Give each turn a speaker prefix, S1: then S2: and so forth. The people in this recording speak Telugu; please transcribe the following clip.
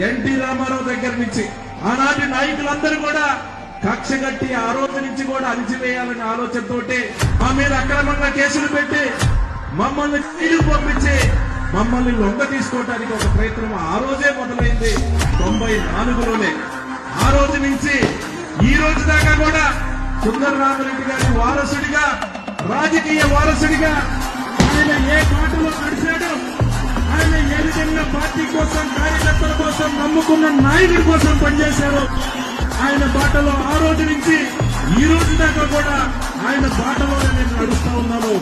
S1: ఎన్టీ రామారావు దగ్గర నుంచి ఆనాటి నాయకులందరూ కూడా కక్ష కట్టి ఆ రోజు నుంచి కూడా అణిచివేయాలనే ఆలోచనతోటి మా మీద అక్రమంగా కేసులు పెట్టి మమ్మల్ని జైలుకు పంపించి మమ్మల్ని లొంగ తీసుకోవడానికి ఒక ప్రయత్నం ఆ రోజే మొదలైంది 94లోనే. ఆ రోజు నుంచి ఈ రోజు దాకా కూడా సుందరరామరెడ్డి గారి వారసుడిగా, రాజకీయ వారసుడిగా ఆయన ఏ బాటలో నడిచాడు, ఆయన ఏ విధంగా పార్టీ కోసం, కార్యకర్తల కోసం, నమ్ముకున్న నాయకుడి కోసం పనిచేశారు, ఆయన బాటలో ఆ రోజు నుంచి ఈ రోజు దాకా కూడా ఆయన బాటలోనే నేను నడుస్తా ఉన్నాను.